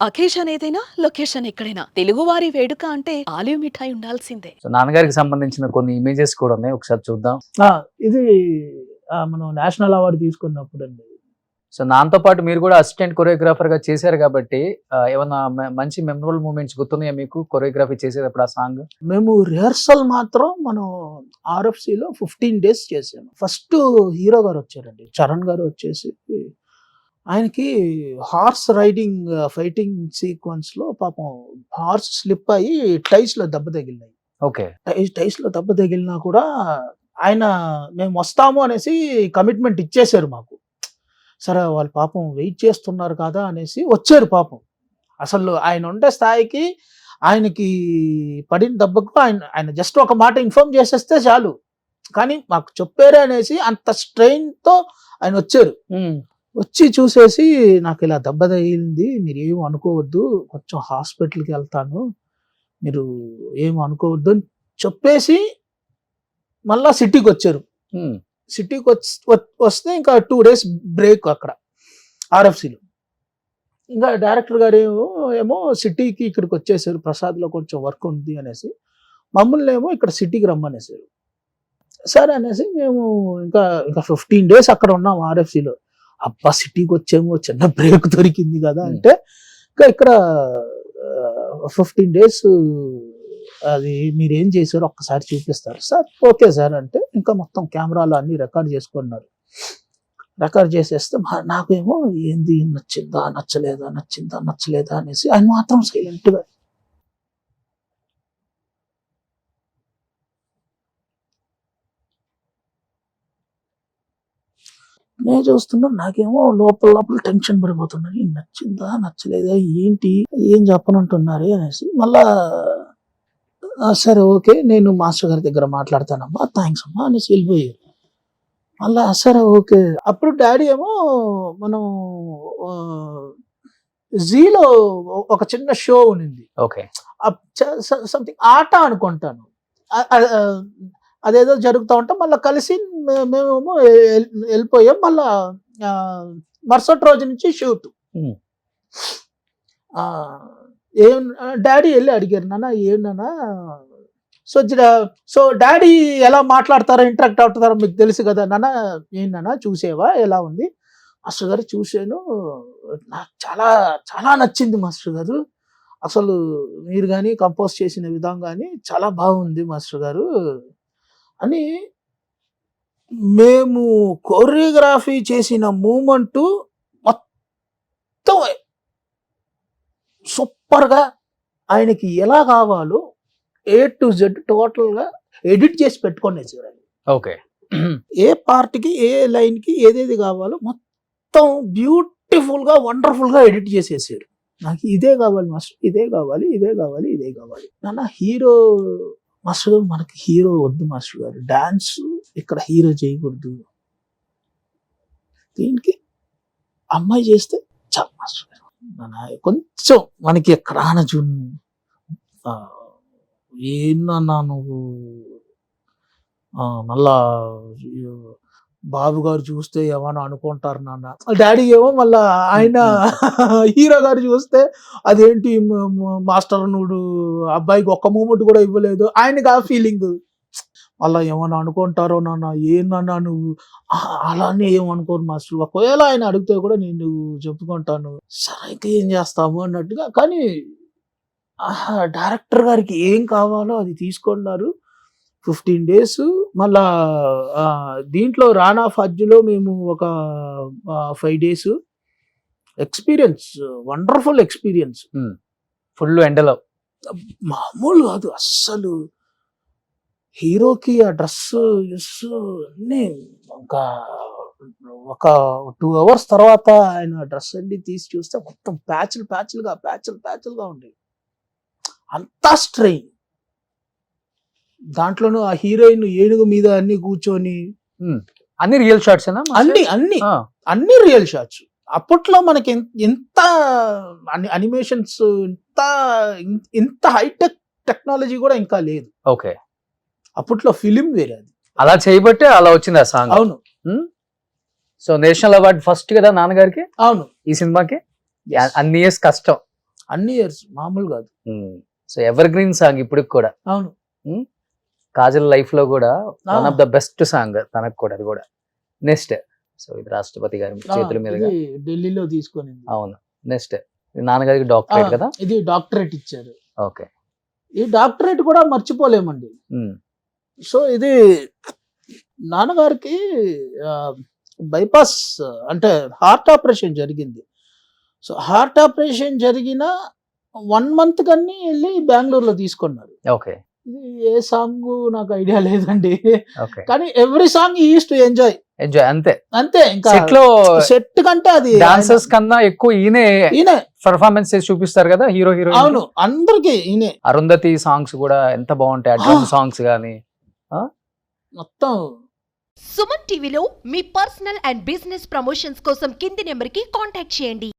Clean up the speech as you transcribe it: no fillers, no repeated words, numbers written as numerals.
Occasion ఏదైనా location ఎక్కడైనా తెలుగువారి వేడుక అంటే ఆలివ్ మిఠాయి ఉండాల్సిందే. సో నాన్నగారికి సంబంధించిన కొన్ని ఇమేజెస్ కూడా ఉన్నాయి, ఒకసారి చూద్దాం. ఇది మనం నేషనల్ అవార్డు తీసుకున్నప్పుడు అండి. సో నాన్నతో పాటు మీరు కూడా అసిస్టెంట్ కొరియోగ్రాఫర్ గా చేశారు కాబట్టి ఏమన్నా మంచి మెమరబుల్ మూమెంట్స్ గుర్తున్నాయా మీకు కొరియోగ్రఫీ చేసేటప్పుడు ఆ సాంగ్? మేము రిహర్సల్ మాత్రం మనం RFCలో 15 days చేసాము. ఫస్ట్ హీరో గారు వచ్చారండి, చరణ్ గారు వచ్చేసి ఆయనకి హార్స్ రైడింగ్ ఫైటింగ్ సీక్వెన్స్ లో పాపం హార్స్ స్లిప్ అయ్యి టైస్ లో దెబ్బ తగిలినాయి. ఓకే. టైస్ లో దెబ్బ తగిలినా కూడా ఆయన మేము వస్తాము అనేసి కమిట్మెంట్ ఇచ్చేశారు మాకు. సరే వాళ్ళు పాపం వెయిట్ చేస్తున్నారు కదా అనేసి వచ్చారు పాపం. అసలు ఆయన ఉండే స్థాయికి ఆయనకి పడిన దెబ్బకు ఆయన జస్ట్ ఒక మాట ఇన్ఫార్మ్ చేసేస్తే చాలు, కానీ మాకు చెప్పారే అనేసి అంత స్ట్రెయిన్తో ఆయన వచ్చారు. వచ్చి చూసేసి నాకు ఇలా దెబ్బ తగిలింది, మీరు ఏం అనుకోవద్దు, కొంచెం హాస్పిటల్కి వెళ్తాను, మీరు ఏం అనుకోవద్దు అని చెప్పేసి మళ్ళా సిటీకి వచ్చారు. సిటీకి వస్తే ఇంకా 2 days బ్రేక్ అక్కడ RFCలో. ఇంకా డైరెక్టర్ గారు ఏమో సిటీకి ఇక్కడికి వచ్చేసారు, ప్రసాద్లో కొంచెం వర్క్ ఉంది అనేసి మమ్మల్ని ఏమో ఇక్కడ సిటీకి రమ్మనేసారు. సరే అనేసి మేము ఇంకా 15 days అక్కడ ఉన్నాం RFCలో. అబ్బా సిటీకి వచ్చేమో చిన్న బ్రేక్ దొరికింది కదా అంటే ఇంకా ఇక్కడ 15 days అది మీరు ఏం చేశారో ఒక్కసారి చూపిస్తారు సార్. ఓకే సార్ అంటే ఇంకా మొత్తం కెమెరాలు అన్ని రికార్డ్ చేసుకున్నారు. రికార్డ్ చేసేస్తే నాకేమో ఏంది నచ్చిందా నచ్చలేదా నచ్చిందా నచ్చలేదా అనేసి ఆయన మాత్రం సైలెంట్గా నేను చూస్తున్నా. నాకేమో లోపల టెన్షన్ పడిపోతున్నది, నచ్చిందా నచ్చలేదా ఏంటి ఏం చెప్పనంటున్నారే అనేసి మళ్ళా సరే ఓకే నేను మాస్టర్ గారి దగ్గర మాట్లాడతానమ్మా, థ్యాంక్స్ అమ్మా అనేసి వెళ్ళిపోయారు. మళ్ళా సరే ఓకే. అప్పుడు డాడీ ఏమో మనం జీలో ఒక చిన్న షో ఉన్నింది, ఓకే, సంథింగ్ ఆట అనుకుంటాను, అదేదో జరుగుతూ ఉంటాం. మళ్ళీ కలిసి మేమేమో వెళ్ళిపోయాం. మళ్ళా మరుసటి రోజు నుంచి షూట్. ఏం డాడీ వెళ్ళి అడిగారు, నాన్న ఏం నాన్న సో డాడీ ఎలా మాట్లాడతారో ఇంటరాక్ట్ అవుతారో మీకు తెలుసు కదా నాన్న, ఏంటన్నా చూసేవా ఎలా ఉంది? మాస్టర్ గారు చూసాను, నాకు చాలా చాలా నచ్చింది మాస్టర్ గారు, అసలు మీరు కానీ కంపోజ్ చేసిన విధం కానీ చాలా బాగుంది మాస్టర్ గారు అని. మేము కొరియోగ్రఫీ చేసిన మూమెంట్ మొత్తం సూపర్గా ఆయనకి ఎలా కావాలో A to Z టోటల్గా ఎడిట్ చేసి పెట్టుకొని వచ్చారు. ఓకే. ఏ పార్ట్కి ఏ లైన్కి ఏదేది కావాలో మొత్తం బ్యూటిఫుల్గా వండర్ఫుల్గా ఎడిట్ చేసేసారు. నాకు ఇదే కావాలి మాస్టర్, ఇదే కావాలి, ఇదే కావాలి, ఇదే కావాలి. నాన్న హీరో మాస్టర్ గారు మనకి హీరో వద్దు మాస్టర్ గారు, డాన్స్ ఇక్కడ హీరో చేయకూడదు, దీనికి అమ్మాయి చేస్తే చాలు మాస్టర్ గారు. కొంచెం మనకి ఎక్కడ చూ ఏందన్నా నువ్వు మళ్ళా బాబు గారు చూస్తే ఏమన్నా అనుకుంటారు నాన్న. డాడీ ఏమో మళ్ళా ఆయన హీరో గారు చూస్తే అదేంటి మాస్టర్ నువ్వు అబ్బాయికి ఒక్క మూమెంట్ కూడా ఇవ్వలేదు, ఆయనకి ఆ ఫీలింగ్. మళ్ళా ఏమన్నా అనుకుంటారో నాన్న, ఏందన్నా నువ్వు అలానే ఏమనుకోరు మాస్టర్, ఒకవేళ ఆయన అడిగితే కూడా నేను చెప్పుకుంటాను, సరే అయితే ఏం చేస్తాము అన్నట్టుగా. కానీ డైరెక్టర్ గారికి ఏం కావాలో అది తీసుకున్నారు. 15 days. మళ్ళా దీంట్లో రానా ఫజ్లో మేము ఒక 5 days experience, wonderful experience. Full ఎండలో మామూలు కాదు అస్సలు. హీరోకి ఆ డ్రెస్ అన్నీ ఒక 2 hours తర్వాత ఆయన డ్రెస్ అన్ని తీసి చూస్తే మొత్తం ప్యాచులుగా ఉండేవి, అంతా స్ట్రెయిన్. దాంట్లోనూ ఆ హీరోయిన్ ఏనుగు మీద అన్ని కూర్చొని అన్ని రియల్ షాట్స్, అన్ని రియల్ షాట్స్. అప్పట్లో మనకి ఎంత అనిమేషన్స్, ఇంత హైటెక్ టెక్నాలజీ కూడా ఇంకా లేదు. ఓకే, అప్పట్లో ఫిలిం వేరే, అది అలా చేయబట్టే అలా వచ్చింది ఆ సాంగ్. అవును. సో నేషనల్ అవార్డు ఫస్ట్ కదా నాన్నగారికి. అవును, ఈ సినిమాకి అన్ని ఇయర్స్ కష్టం. అన్ని ఇయర్స్ మామూలు కాదు. సో ఎవర్ గ్రీన్ సాంగ్ ఇప్పటికి కూడా. అవును. కాజల్ లైఫ్ లో కూడా one of the best song తనకు కూడా, అది కూడా. నెక్స్ట్, సో ఇది రాష్ట్రపతి గారి చేతుల మీదుగా ఇది ఢిల్లీలో తీసుకొని. అవును. నెక్స్ట్ నాన్నగారికి డాక్టరేట్ కదా. ఇది డాక్టరేట్ ఇచ్చారు. ఓకే. ఈ డాక్టరేట్ కూడా మర్చిపోలేమండి. సో ఇది నాన్నగారికి బైపాస్ అంటే హార్ట్ ఆపరేషన్ జరిగింది. సో హార్ట్ ఆపరేషన్ జరిగిన 1 month కన్నీ వెళ్ళి బెంగళూరులో తీసుకున్నారు. ఓకే. ఇది ఏ సాంగ్ నాకు ఐడియా లేదండి, ఓకే. కానీ every song is to enjoy అంతే. అంతే. ఇంకా సెట్ లో సెట్ కంటే అది డాన్సర్స్ కన్నా ఎక్కువ ఈయన ఈయనే పర్ఫార్మెన్స్ చేసి చూపిస్తారు కదా హీరో హీరోయిన్. అవును, అందరికి ఈయనే. అరుంధతి సాంగ్స్ కూడా ఎంత బాగుంటాయి, అడ్వాన్స్ సాంగ్స్ గానీ మొత్తం. సుమన్ టీవీలో మీ పర్సనల్ అండ్ బిజినెస్ ప్రమోషన్స్ కోసం కింది నెంబర్కి కాంటాక్ట్ చేయండి.